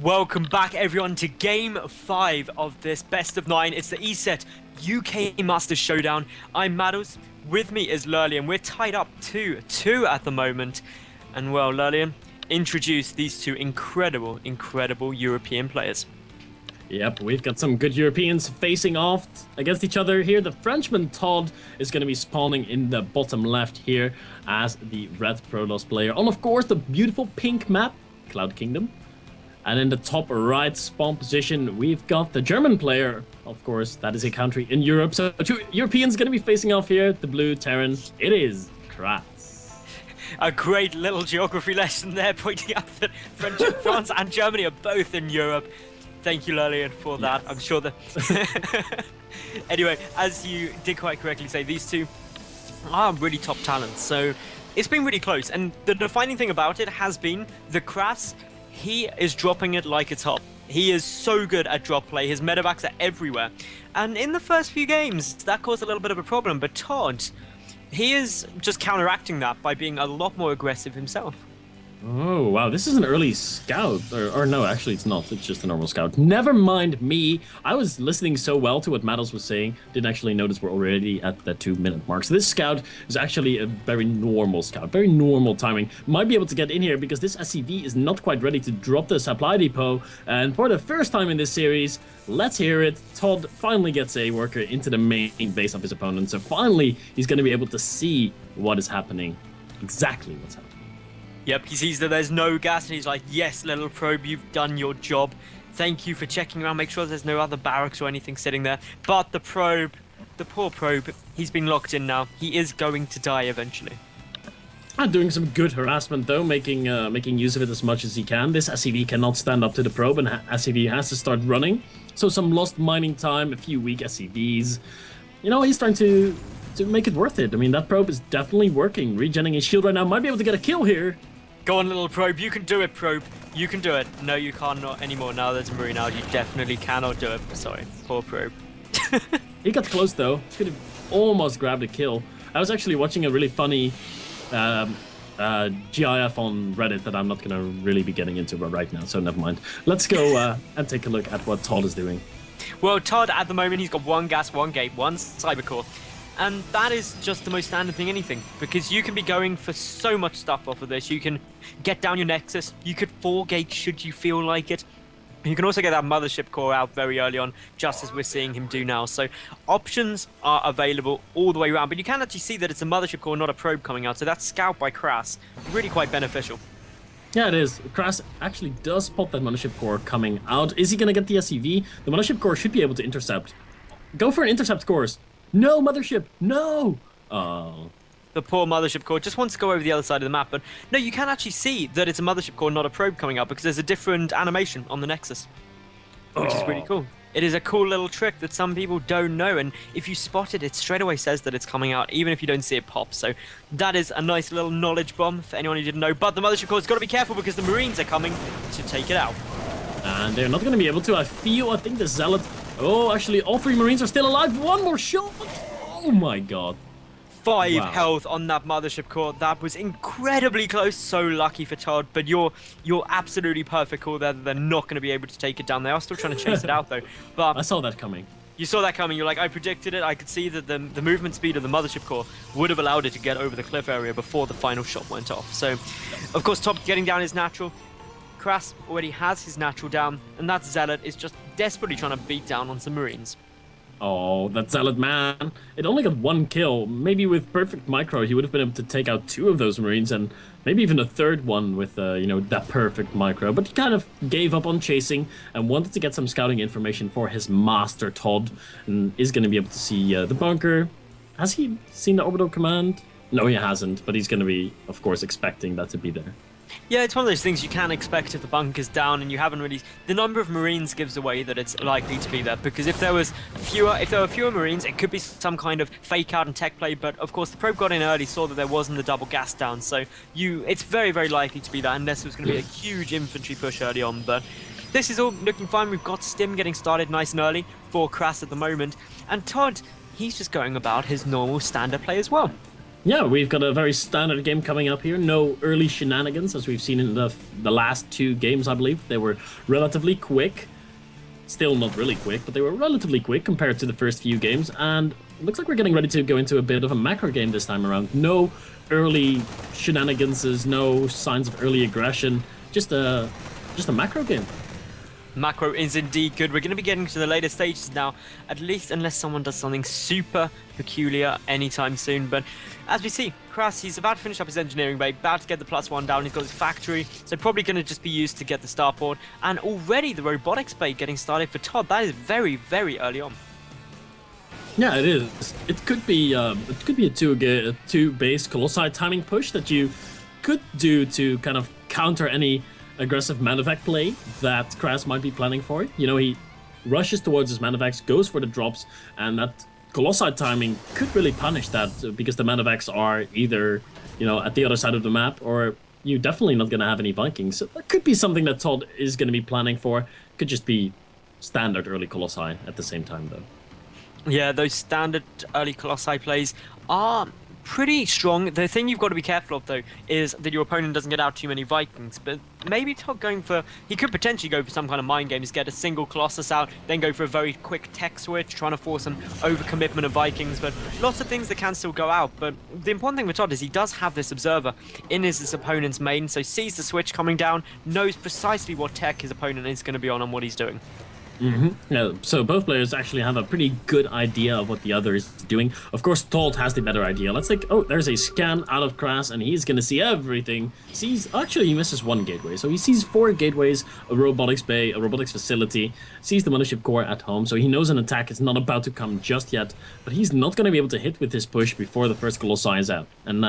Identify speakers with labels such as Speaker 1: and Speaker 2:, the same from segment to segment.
Speaker 1: Welcome back, everyone, to Game 5 of this Best of 9. It's the ESET UK Masters Showdown. I'm Maddles. With me is Lurlian. We're tied up 2-2 at the moment. And well, Lurlian, introduce these two incredible European players.
Speaker 2: Yep, we've got some good Europeans facing off against each other here. The Frenchman ToD is going to be spawning in the bottom left here as the red Protoss player on, of course, the beautiful pink map, Cloud Kingdom. And in the top right spawn position, we've got the German player. Of course, that is a country in Europe. So two Europeans going to be facing off here. The blue Terran, it is KraSS.
Speaker 1: A great little geography lesson there, pointing out that France and Germany are both in Europe. Thank you, Lurlian, for that. Yes. I'm sure that... Anyway, as you did quite correctly say, these two are really top talents. So it's been really close. And the defining thing about it has been the KraSS. He is dropping it like it's hot. He is so good at drop play. His medevacs are everywhere. And in the first few games, that caused a little bit of a problem. But ToD, he is just counteracting that by being a lot more aggressive himself.
Speaker 2: Oh, wow. This is an early scout. Or no, actually, it's not. It's just a normal scout. Never mind me. I was listening so well to what Maddles was saying. Didn't actually notice we're already at the 2-minute mark. So this scout is actually a very normal scout. Very normal timing. Might be able to get in here because this SCV is not quite ready to drop the supply depot. And for the first time in this series, let's hear it. ToD finally gets a worker into the main base of his opponent. So finally, he's going to be able to see what is happening. Exactly what's happening.
Speaker 1: Yep, he sees that there's no gas and he's like, yes, little probe, you've done your job. Thank you for checking around, make sure there's no other barracks or anything sitting there. But the probe, the poor probe, he's been locked in now. He is going to die eventually.
Speaker 2: Doing some good harassment though, making use of it as much as he can. This SCV cannot stand up to the probe and SCV has to start running. So some lost mining time, a few weak SCVs. You know, he's trying to make it worth it. I mean, that probe is definitely working. Regenning his shield right now, might be able to get a kill here.
Speaker 1: Go on, little probe. You can do it, probe. You can do it. No, you can't not anymore. Now there's a marine out. You definitely cannot do it. Sorry, poor probe.
Speaker 2: He got close though. Could have almost grabbed a kill. I was actually watching a really funny GIF on Reddit that I'm not gonna really be getting into right now, so never mind. Let's go and take a look at what ToD is doing.
Speaker 1: Well, ToD at the moment, he's got one gas, one gate, one cybercore. And that is just the most standard thing anything, because you can be going for so much stuff off of this. You can get down your Nexus, you could 4-gate should you feel like it. You can also get that mothership core out very early on, just as we're seeing him do now. So options are available all the way around, but you can actually see that it's a mothership core, not a probe coming out. So that scout by KraSS, really quite beneficial.
Speaker 2: Yeah, it is. KraSS actually does spot that mothership core coming out. Is he going to get the SCV? The mothership core should be able to intercept. Go for an intercept course. No, mothership, no! Oh.
Speaker 1: The poor mothership core just wants to go over the other side of the map, but no, you can actually see that it's a mothership core, not a probe coming up, because there's a different animation on the Nexus, which is really cool. It is a cool little trick that some people don't know, and if you spot it, it straight away says that it's coming out, even if you don't see it pop. So that is a nice little knowledge bomb for anyone who didn't know. But the mothership core's got to be careful because the Marines are coming to take it out.
Speaker 2: And they're not going to be able to. I think the Zealot... Oh, actually, all 3 Marines are still alive. One more shot. Oh my god.
Speaker 1: 5 health on that mothership core. That was incredibly close. So lucky for ToD, but you're absolutely perfect call there. They're not going to be able to take it down. They are still trying to chase it out though. But
Speaker 2: I saw that coming.
Speaker 1: You saw that coming. You're like, I predicted it. I could see that the movement speed of the mothership core would have allowed it to get over the cliff area before the final shot went off. So, of course, ToD getting down is natural. KraSS already has his natural down, and that Zealot is just desperately trying to beat down on some Marines.
Speaker 2: Oh, that Zealot, man. It only got 1 kill. Maybe with perfect micro, he would have been able to take out 2 of those Marines, and maybe even a 3rd one with, you know, that perfect micro. But he kind of gave up on chasing and wanted to get some scouting information for his master, ToD, and is going to be able to see the bunker. Has he seen the orbital command? No, he hasn't, but he's going to be, of course, expecting that to be there.
Speaker 1: Yeah, it's one of those things you can expect if the bunker's down and you haven't really... The number of Marines gives away that it's likely to be there, because if there were fewer Marines, it could be some kind of fake out and tech play, but of course the probe got in early, saw that there wasn't the double gas down, so it's very, very likely to be that, unless it was going to be a huge infantry push early on, but this is all looking fine. We've got Stim getting started nice and early for KraSS at the moment, and ToD, he's just going about his normal standard play as well.
Speaker 2: Yeah, we've got a very standard game coming up here. No early shenanigans, as we've seen in the last 2 games, I believe. They were relatively quick. Still not really quick, but they were relatively quick compared to the first few games. And it looks like we're getting ready to go into a bit of a macro game this time around. No early shenanigans, no signs of early aggression. Just a macro game.
Speaker 1: Macro is indeed good. We're going to be getting to the later stages now, at least unless someone does something super peculiar anytime soon. But as we see, KraSS, he's about to finish up his engineering bay, about to get the +1 down. He's got his factory, so probably going to just be used to get the starport. And already the robotics bay getting started for ToD. That is very, very early on.
Speaker 2: Yeah, it is. It could be a two base Colossi timing push that you could do to kind of counter any aggressive Manavac play that KraSS might be planning for. You know, he rushes towards his Manavacs, goes for the drops, and that Colossi timing could really punish that because the Manavacs are either, you know, at the other side of the map, or you're definitely not going to have any Vikings. So that could be something that ToD is going to be planning for. Could just be standard early Colossi at the same time, though.
Speaker 1: Yeah, those standard early Colossi plays are pretty strong. The thing you've got to be careful of, though, is that your opponent doesn't get out too many Vikings. But maybe ToD going for... He could potentially go for some kind of mind games, get a single Colossus out, then go for a very quick tech switch, trying to force an overcommitment of Vikings. But lots of things that can still go out. But the important thing with ToD is he does have this observer in his opponent's main, so sees the switch coming down, knows precisely what tech his opponent is going to be on and what he's doing.
Speaker 2: Yeah, so both players actually have a pretty good idea of what the other is doing. Of course, ToD has the better idea. Let's think, oh, there's a scan out of KraSS, and he's gonna see everything. Actually, he misses 1 gateway, so he sees 4 gateways, a robotics bay, a robotics facility, sees the mothership core at home, so he knows an attack is not about to come just yet, but he's not gonna be able to hit with his push before the first Colossi is out. And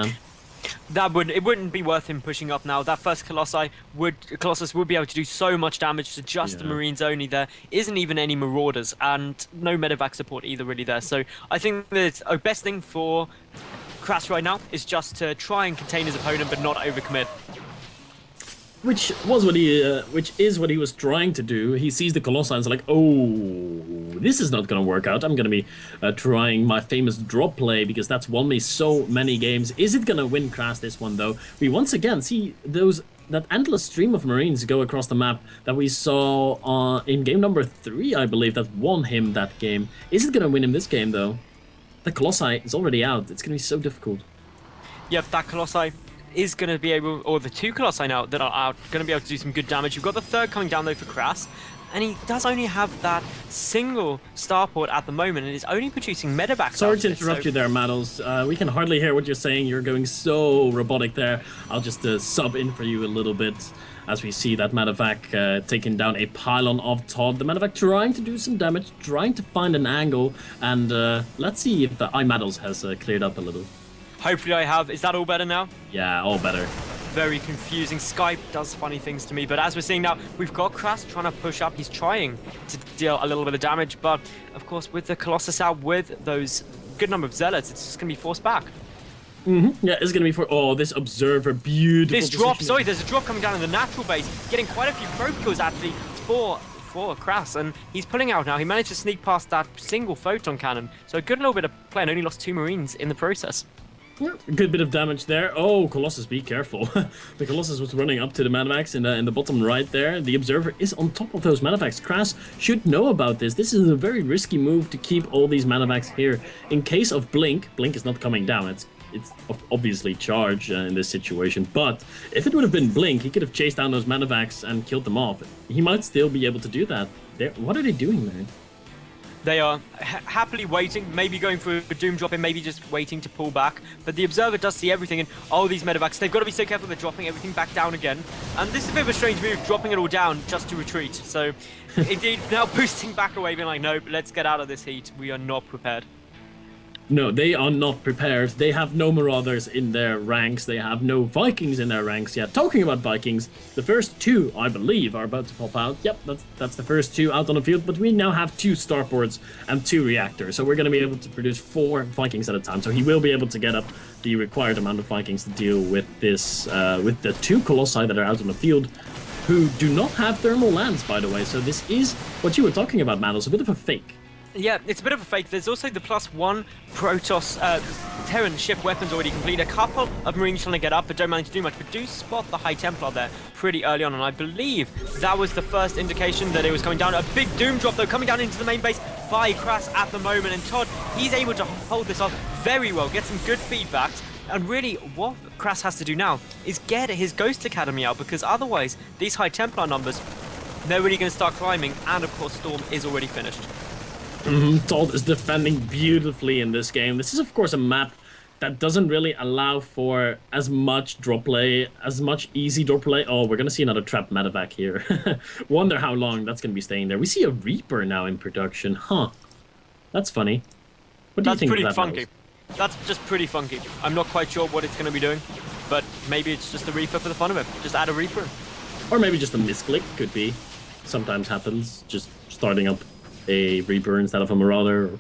Speaker 1: it wouldn't be worth him pushing up now. That first Colossus would be able to do so much damage to just the Marines only. There isn't even any Marauders and no medevac support either really there. So I think the best thing for KraSS right now is just to try and contain his opponent but not overcommit.
Speaker 2: Which is what he was trying to do. He sees the Colossi and is like, oh, this is not going to work out. I'm going to be trying my famous drop play because that's won me so many games. Is it going to win KraSS this one, though? We once again see that endless stream of Marines go across the map that we saw in game number 3, I believe, that won him that game. Is it going to win him this game, though? The Colossi is already out. It's going to be so difficult.
Speaker 1: Yep, that Colossi is going to be able, or the 2 Colossi now that are out, going to be able to do some good damage. You've got the 3rd coming down though for KraSS, and he does only have that single starport at the moment, and is only producing medevacs.
Speaker 2: Sorry to interrupt you there, Maddles. We can hardly hear what you're saying. You're going so robotic there. I'll just sub in for you a little bit as we see that medevac taking down a pylon of ToD. The medevac trying to do some damage, trying to find an angle, and let's see if the iMaddles has cleared up a little.
Speaker 1: Hopefully I have. Is that all better now?
Speaker 2: Yeah, all better.
Speaker 1: Very confusing. Skype does funny things to me, but as we're seeing now, we've got KraSS trying to push up. He's trying to deal a little bit of damage, but of course with the Colossus out, with those good number of Zealots, it's just going to be forced back.
Speaker 2: Yeah, it's going to be for... Oh, this Observer, beautiful.
Speaker 1: This drop, sorry, there's a drop coming down in the natural base, getting quite a few probe kills actually for KraSS, and he's pulling out now. He managed to sneak past that single photon cannon, so a good little bit of play and only lost 2 Marines in the process.
Speaker 2: Yeah, a good bit of damage there. Oh, Colossus, be careful. The Colossus was running up to the Manavacs in the bottom right there. The Observer is on top of those Manavacs. KraSS should know about this. This is a very risky move to keep all these Manavacs here. In case of Blink is not coming down. It's obviously charge in this situation, but if it would have been Blink, he could have chased down those Manavacs and killed them off. He might still be able to do that. What are they doing there?
Speaker 1: They are happily waiting, maybe going for a doom drop and maybe just waiting to pull back. But the Observer does see everything, and all these medevacs, they've got to be so careful they're dropping everything back down again. And this is a bit of a strange move, dropping it all down just to retreat. So, indeed, now boosting back away, being like, no, let's get out of this heat. We are not prepared.
Speaker 2: No, they are not prepared. They have no Marauders in their ranks. They have no Vikings in their ranks yet. Talking about Vikings, the first 2, I believe, are about to pop out. Yep, that's the first 2 out on the field, but we now have 2 starports and 2 reactors, so we're going to be able to produce 4 Vikings at a time. So he will be able to get up the required amount of Vikings to deal with this, with the 2 Colossi that are out on the field, who do not have thermal lands, by the way. So this is what you were talking about, Maddles, a bit of a fake.
Speaker 1: Yeah, it's a bit of a fake. There's also the +1 Protoss Terran ship weapons already complete. A couple of Marines trying to get up, but don't manage to do much. But do spot the High Templar there pretty early on, and I believe that was the first indication that it was coming down. A big Doom drop, though, coming down into the main base by KraSS at the moment. And ToD, he's able to hold this off very well, get some good feedbacks. And really, what KraSS has to do now is get his Ghost Academy out, because otherwise, these High Templar numbers, they're really going to start climbing. And, of course, Storm is already finished.
Speaker 2: ToD is defending beautifully in this game. This is, of course, a map that doesn't really allow for as much drop play, as much easy drop play. Oh, we're going to see another trap medevac here. Wonder how long that's going to be staying there. We see a Reaper now in production. Huh. That's funny. What do you think of that?
Speaker 1: That's pretty funky. That's just pretty funky. I'm not quite sure what it's going to be doing, but maybe it's just a Reaper for the fun of it. Just add a Reaper.
Speaker 2: Or maybe just a misclick, could be. Sometimes happens, just starting up a Reaper instead of a Marauder.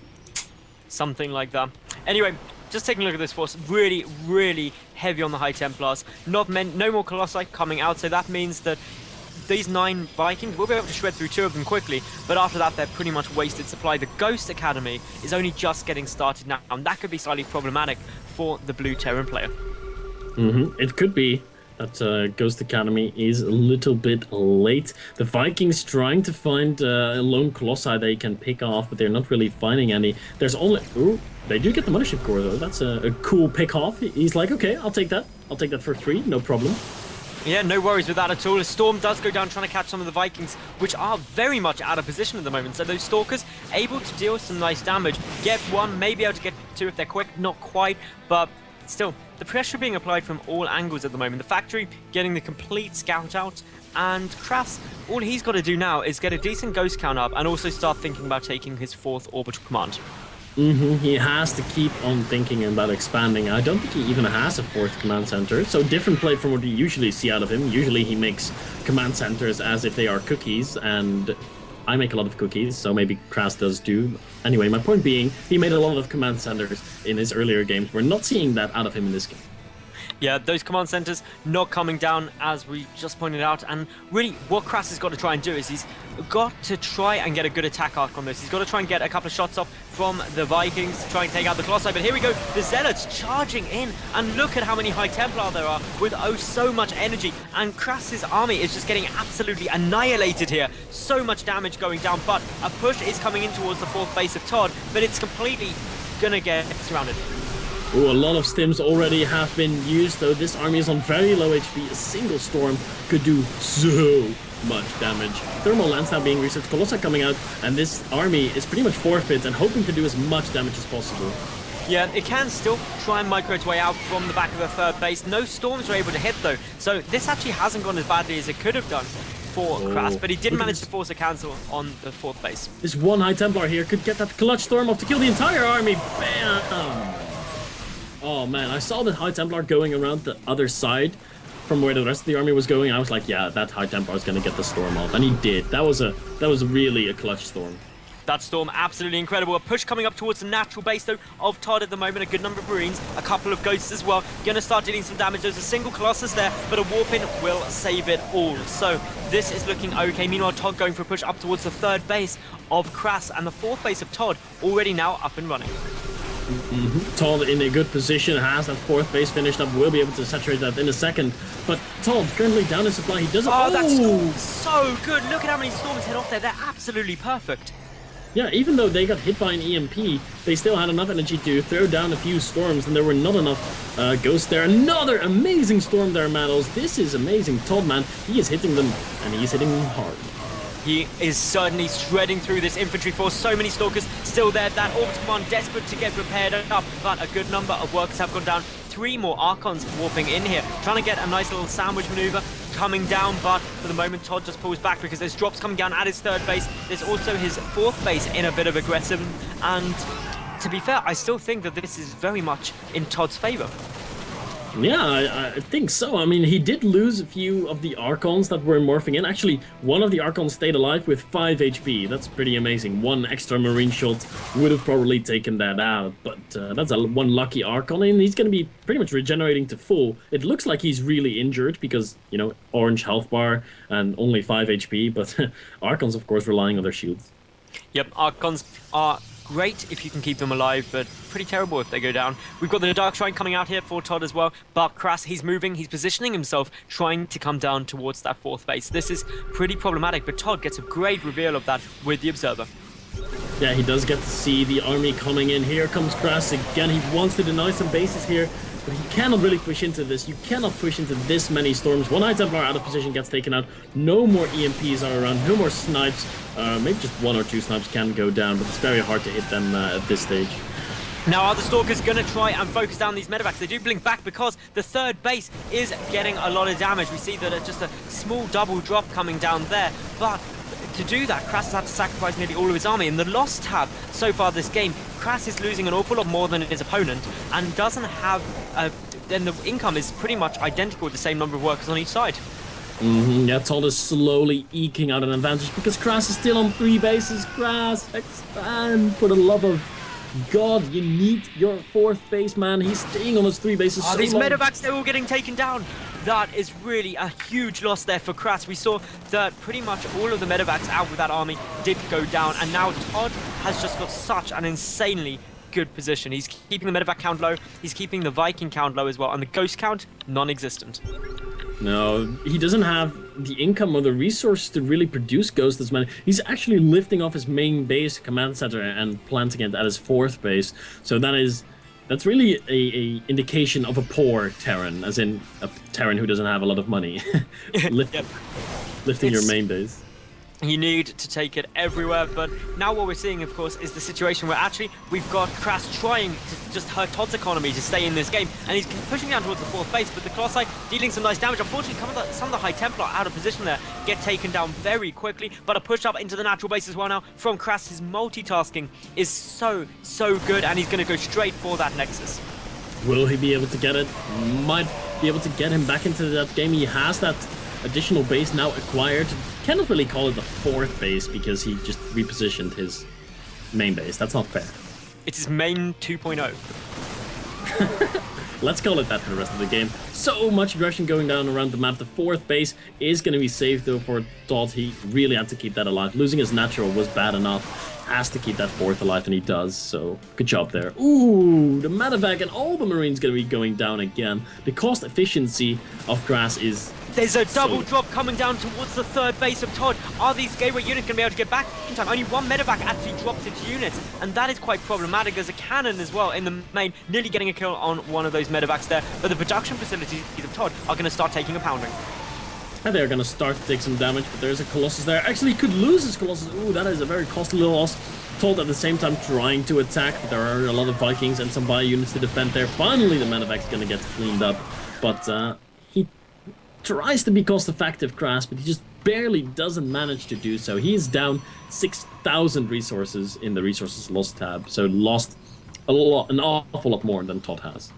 Speaker 1: Something like that. Anyway, just taking a look at this force. Really, really heavy on the High Templars. No more Colossi coming out, so that means that these 9 Vikings will be able to shred through 2 of them quickly, but after that they're pretty much wasted supply. The Ghost Academy is only just getting started now, and that could be slightly problematic for the blue Terran player.
Speaker 2: It could be. That Ghost Academy is a little bit late. The Vikings trying to find a lone Colossi they can pick off, but they're not really finding any. There's only... Ooh, they do get the Mothership Core, though. That's a cool pick off. He's like, okay, I'll take that. I'll take that for free, no problem.
Speaker 1: Yeah, no worries with that at all. A Storm does go down trying to catch some of the Vikings, which are very much out of position at the moment. So those Stalkers able to deal some nice damage. Get 1, maybe able to get 2 if they're quick. Not quite, but still, the pressure being applied from all angles at the moment. The factory getting the complete scout out, and KraSS, all he's got to do now is get a decent ghost count up and also start thinking about taking his 4th orbital command.
Speaker 2: He has to keep on thinking about expanding. I don't think he even has a 4th command center, so different play from what you usually see out of him. Usually he makes command centers as if they are cookies, and I make a lot of cookies, so maybe KraSS does too. Anyway, my point being, he made a lot of command centers in his earlier games. We're not seeing that out of him in this game.
Speaker 1: Yeah, those command centers not coming down, as we just pointed out. And really, what KraSS has got to try and do is he's got to try and get a good attack arc on this. He's got to try and get a couple of shots off from the Vikings to try and take out the Colossi. But here we go, the Zealots charging in. And look at how many High Templar there are with, oh, so much energy. And KraSS's army is just getting absolutely annihilated here. So much damage going down. But a push is coming in towards the 4th base of ToD, but it's completely gonna get surrounded.
Speaker 2: Ooh, a lot of stims already have been used, though this army is on very low HP. A single storm could do so much damage. Thermal lance now being researched, Colossi coming out, and this army is pretty much forfeit and hoping to do as much damage as possible.
Speaker 1: Yeah, it can still try and micro its way out from the back of the 3rd base. No storms are able to hit, though, so this actually hasn't gone as badly as it could have done for KraSS, but he did manage to force a cancel on the 4th base.
Speaker 2: This one High Templar here could get that clutch storm off to kill the entire army. Bam! Oh man, I saw the High Templar going around the other side from where the rest of the army was going. I was like, yeah, that High Templar is going to get the storm off, and he did. That was really a clutch storm.
Speaker 1: That storm, absolutely incredible. A push coming up towards the natural base, though, of ToD at the moment. A good number of Marines, a couple of Ghosts as well. Going to start dealing some damage. There's a single Colossus there, but a Warpin will save it all. So this is looking okay. Meanwhile, ToD going for a push up towards the 3rd base of KraSS, and the 4th base of ToD already now up and running.
Speaker 2: ToD in a good position, has that 4th base finished up, will be able to saturate that in a second. But ToD currently down in supply. He doesn't.
Speaker 1: Oh, that's so good. Look at how many storms hit off there. They're absolutely perfect.
Speaker 2: Yeah, even though they got hit by an EMP, they still had enough energy to throw down a few storms, and there were not enough ghosts there. Another amazing storm there, Mattles. This is amazing. ToD, man, he is hitting them, and he is hitting them hard.
Speaker 1: He is certainly shredding through this infantry force. So many Stalkers still there. That Orbital Command desperate to get repaired up, but a good number of workers have gone down. 3 more Archons warping in here, trying to get a nice little sandwich maneuver coming down, but for the moment ToD just pulls back because there's drops coming down at his 3rd base. There's also his 4th base in a bit of aggressive, and to be fair, I still think that this is very much in ToD's favor.
Speaker 2: Yeah, I think so. I mean, he did lose a few of the Archons that were morphing in. Actually, one of the Archons stayed alive with 5 HP. That's pretty amazing. 1 extra Marine shot would have probably taken that out. But that's one lucky Archon, and he's going to be pretty much regenerating to full. It looks like he's really injured because, you know, orange health bar and only 5 HP. But Archons, of course, relying on their shields.
Speaker 1: Yep, Archons are great if you can keep them alive, but pretty terrible if they go down. We've got the Dark Shrine coming out here for ToD as well, but KraSS, he's moving, he's positioning himself, trying to come down towards that 4th base. This is pretty problematic, but ToD gets a great reveal of that with the Observer.
Speaker 2: Yeah, he does get to see the army coming in. Here comes KraSS again. He wants to deny some bases here, but he cannot really push into this. You cannot push into this many storms. One High Templar out of position gets taken out. No more EMPs are around. No more snipes. Maybe just 1 or 2 snipes can go down, but it's very hard to hit them at this stage.
Speaker 1: Now are the Stalkers going to try and focus down these medevacs? They do blink back because the 3rd base is getting a lot of damage. We see that it's just a small double drop coming down there, but to do that, KraSS has had to sacrifice nearly all of his army. In the loss tab so far this game, KraSS is losing an awful lot more than his opponent and doesn't have then the income is pretty much identical with the same number of workers on each side.
Speaker 2: Yeah, ToD is slowly eking out an advantage because KraSS is still on 3 bases. KraSS, expand for the love of God. You need your 4th base, man. He's staying on those 3 bases so
Speaker 1: these
Speaker 2: long.
Speaker 1: medevacs, they're all getting taken down. That is really a huge loss there for KraSS. We saw that pretty much all of the medevacs out with that army did go down, and now ToD has just got such an insanely good position. He's keeping the medevac count low, he's keeping the Viking count low as well, and the ghost count non-existent.
Speaker 2: No, he doesn't have the income or the resources to really produce ghosts as many. He's actually lifting off his main base command center and planting it at his 4th base. So that's really a indication of a poor Terran, as in a Terran who doesn't have a lot of money. Lifting your main base.
Speaker 1: You need to take it everywhere, but now what we're seeing, of course, is the situation where actually we've got KraSS trying to just hurt ToD's economy to stay in this game, and he's pushing down towards the 4th base, but the Colossi dealing some nice damage. Unfortunately, some of the High Templar out of position there get taken down very quickly, but a push up into the natural base as well now from KraSS. His multitasking is so good, and he's going to go straight for that Nexus.
Speaker 2: Will he be able to get it? Might be able to get him back into that game. He has that additional base now acquired. Cannot really call it the 4th base because he just repositioned his main base. That's not fair.
Speaker 1: It's his main 2.0.
Speaker 2: Let's call it that for the rest of the game. So much aggression going down around the map. The 4th base is going to be safe though for ToD. He really had to keep that alive. Losing his natural was bad enough. Has to keep that 4th alive, and he does, so good job there. Ooh, the medevac and all the Marines going to be going down again. The cost efficiency of KraSS is...
Speaker 1: There's a double drop coming down towards the 3rd base of ToD. Are these gateway units going to be able to get back in time? Only 1 medevac actually drops its units, and that is quite problematic. There's a cannon as well in the main, nearly getting a kill on one of those medevacs there, but the production facilities of ToD are going to start taking a pounding.
Speaker 2: And they're going to start to take some damage, but there's a Colossus there. Actually, he could lose his Colossus. Ooh, that is a very costly loss. ToD at the same time trying to attack, but there are a lot of Vikings and some bio units to defend there. Finally, the medevac's going to get cleaned up, but he tries to be cost-effective, KraSS, but he just barely doesn't manage to do so. He is down 6,000 resources in the resources lost tab, so lost an awful lot more than ToD has.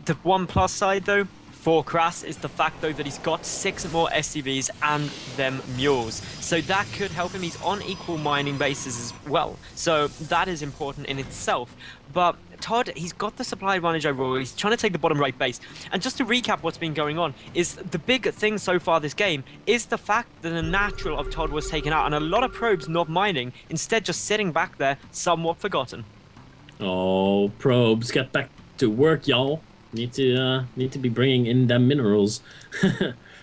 Speaker 1: The one plus side, though, for KraSS is the fact, though, that he's got 6 more SCVs and them mules. So that could help him. He's on equal mining bases as well. So that is important in itself. But ToD, he's got the supply advantage overall. He's trying to take the bottom right base. And just to recap what's been going on, is the big thing so far this game is the fact that the natural of ToD was taken out and a lot of probes not mining, instead just sitting back there, somewhat forgotten.
Speaker 2: Oh, probes, get back to work, y'all. Need to be bringing in them minerals.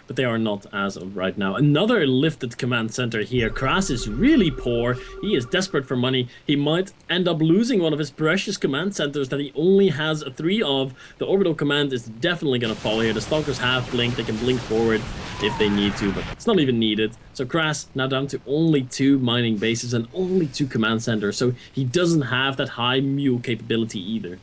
Speaker 2: But they are not as of right now. Another lifted command center here. KraSS is really poor. He is desperate for money. He might end up losing one of his precious command centers that he only has 3 of. The orbital command is definitely going to fall here. The stalkers have blink. They can blink forward if they need to, but it's not even needed. So KraSS now down to only 2 mining bases and only 2 command centers. So he doesn't have that high mule capability either.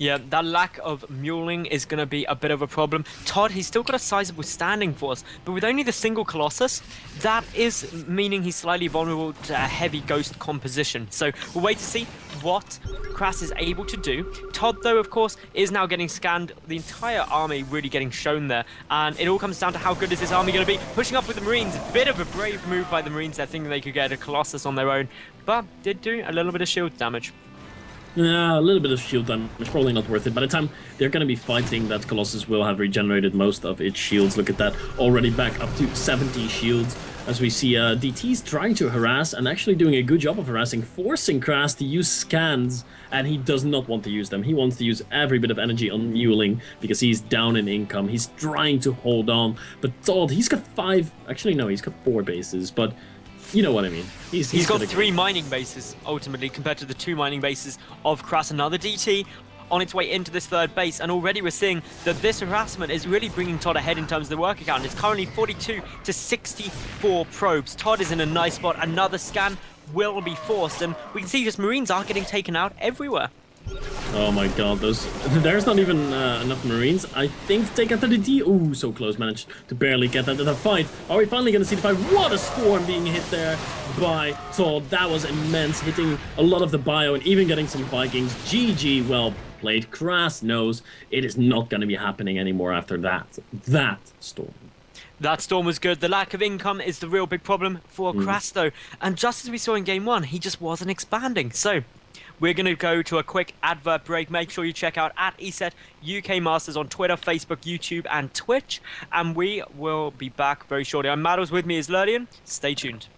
Speaker 1: Yeah, that lack of muling is going to be a bit of a problem. ToD, he's still got a sizable standing force, but with only the single Colossus, that is meaning he's slightly vulnerable to a heavy ghost composition. So we'll wait to see what KraSS is able to do. ToD, though, of course, is now getting scanned. The entire army really getting shown there, and it all comes down to how good is this army going to be. Pushing up with the Marines, bit of a brave move by the Marines there, thinking they could get a Colossus on their own, but did do a little bit of shield damage.
Speaker 2: Yeah, a little bit of shield damage, probably not worth it. By the time they're going to be fighting, that Colossus will have regenerated most of its shields. Look at that, already back up to 70 shields. as we see DT's trying to harass and actually doing a good job of harassing, forcing KraSS to use scans, and he does not want to use them. He wants to use every bit of energy on Muling because he's down in income. He's trying to hold on, but ToD, he's got 5, actually no, he's got 4 bases, but you know what I mean.
Speaker 1: He's got 3 mining bases, ultimately, compared to the 2 mining bases of KraSS. Another DT on its way into this 3rd base, and already we're seeing that this harassment is really bringing ToD ahead in terms of the work account. It's currently 42 to 64 probes. ToD is in a nice spot. Another scan will be forced, and we can see just Marines are getting taken out everywhere.
Speaker 2: Oh my god, there's not even enough Marines, I think, to take out the DT. Ooh, so close, managed to barely get that in the fight. Are we finally going to see the fight? What a storm being hit there by ToD. That was immense, hitting a lot of the bio and even getting some Vikings. GG, well played. KraSS knows it is not going to be happening anymore after that storm.
Speaker 1: That storm was good. The lack of income is the real big problem for KraSS, though. And just as we saw in Game 1, he just wasn't expanding. So we're going to go to a quick advert break. Make sure you check out at ESET UK Masters on Twitter, Facebook, YouTube, and Twitch. And we will be back very shortly. I'm Maddles, with me is Lurlian. Stay tuned.